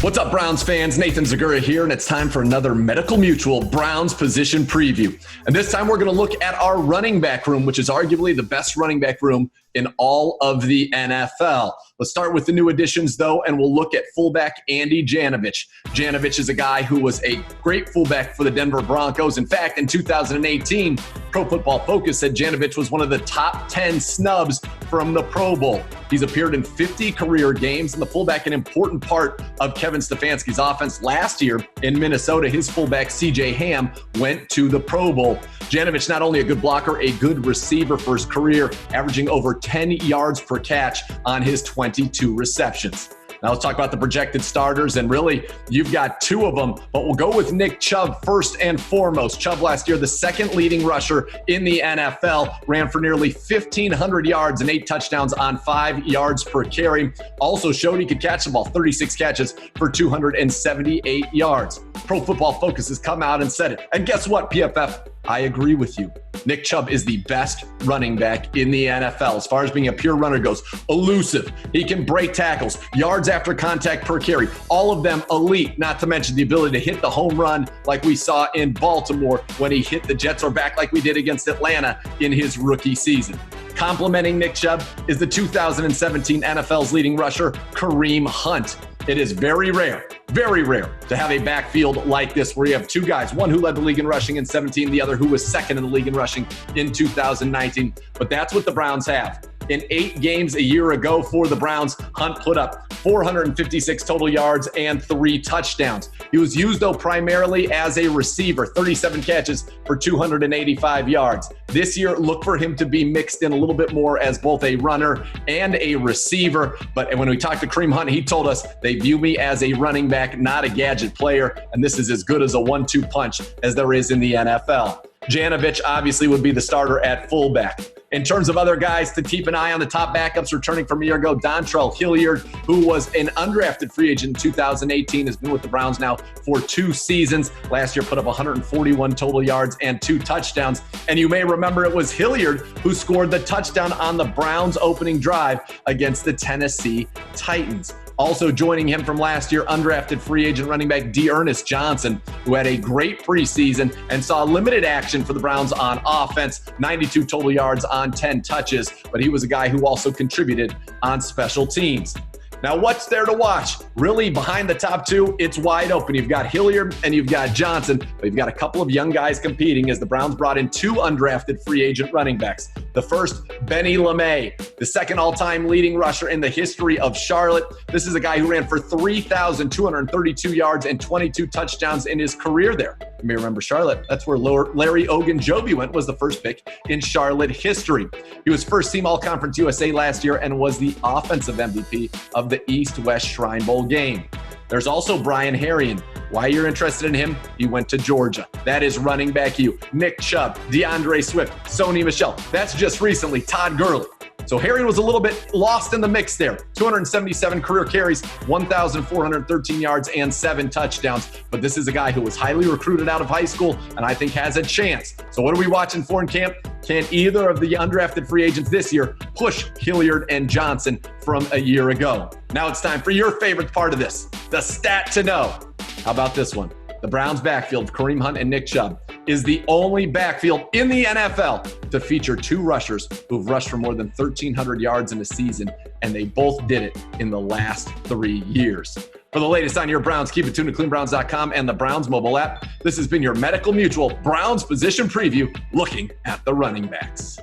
What's up, Browns fans? Nathan Zegura here, and it's time for another Medical Mutual Browns position preview. And this time we're going to look at our running back room, which is arguably the best running back room in all of the NFL. Let's start with the new additions, though, and we'll look at fullback Andy Janovich. Janovich is a guy who was a great fullback for the Denver Broncos. In fact, in 2018, Pro Football Focus said Janovich was one of the top 10 snubs from the Pro Bowl. He's appeared in 50 career games, and the fullback an important part of Kevin Stefanski's offense. Last year in Minnesota, his fullback C.J. Ham went to the Pro Bowl. Janovich, not only a good blocker, a good receiver for his career, averaging over 10 yards per catch on his 22 receptions. Now let's talk about the projected starters, and really, you've got two of them, but we'll go with Nick Chubb first and foremost. Chubb last year, the second leading rusher in the NFL, ran for nearly 1,500 yards and 8 touchdowns on 5 yards per carry. Also showed he could catch the ball, 36 catches for 278 yards. Pro Football Focus has come out and said it. And guess what, PFF? I agree with you. Nick Chubb is the best running back in the NFL as far as being a pure runner goes. Elusive. He can break tackles, yards after contact per carry, all of them elite, not to mention the ability to hit the home run like we saw in Baltimore when he hit the Jets, or back like we did against Atlanta in his rookie season. Complementing Nick Chubb is the 2017 NFL's leading rusher, Kareem Hunt. It is very rare to have a backfield like this where you have two guys, one who led the league in rushing in 17, the other who was second in the league in rushing in 2019. But that's what the Browns have. In 8 games a year ago for the Browns, Hunt put up 456 total yards and 3 touchdowns. He was used, though, primarily as a receiver, 37 catches for 285 yards. This year, look for him to be mixed in a little bit more as both a runner and a receiver. But when we talked to Kareem Hunt, he told us they view me as a running back, not a gadget player, and this is as good as a 1-2 punch as there is in the NFL. Janovich obviously would be the starter at fullback. In terms of other guys to keep an eye on, the top backups returning from a year ago, Dontrell Hilliard, who was an undrafted free agent in 2018, has been with the Browns now for 2 seasons. Last year put up 141 total yards and 2 touchdowns. And you may remember it was Hilliard who scored the touchdown on the Browns' opening drive against the Tennessee Titans. Also joining him from last year, undrafted free agent running back D'Ernest Johnson, who had a great preseason and saw limited action for the Browns on offense, 92 total yards on 10 touches, but he was a guy who also contributed on special teams. Now, what's there to watch? Really, behind the top 2, it's wide open. You've got Hilliard and you've got Johnson, but you've got a couple of young guys competing as the Browns brought in 2 undrafted free agent running backs. The first, Benny Lemay, the second all-time leading rusher in the history of Charlotte. This is a guy who ran for 3,232 yards and 22 touchdowns in his career there. You may remember Charlotte. That's where Larry Ogunjobi went, was the first pick in Charlotte history. He was first team All-Conference USA last year and was the offensive MVP of the East-West Shrine Bowl game. There's also Brian Herrien. Why you're interested in him? He went to Georgia. That is running back you. Nick Chubb, DeAndre Swift, Sony Michel. That's just recently Todd Gurley. So Herrien was a little bit lost in the mix there. 277 career carries, 1,413 yards, and 7 touchdowns. But this is a guy who was highly recruited out of high school and I think has a chance. So what are we watching for in camp? Can either of the undrafted free agents this year push Hilliard and Johnson from a year ago? Now it's time for your favorite part of this, the stat to know. How about this one? The Browns' backfield, Kareem Hunt and Nick Chubb, is the only backfield in the NFL to feature 2 rushers who've rushed for more than 1,300 yards in a season, and they both did it in the last 3 years. For the latest on your Browns, keep it tuned to cleanbrowns.com and the Browns mobile app. This has been your Medical Mutual Browns position preview, looking at the running backs.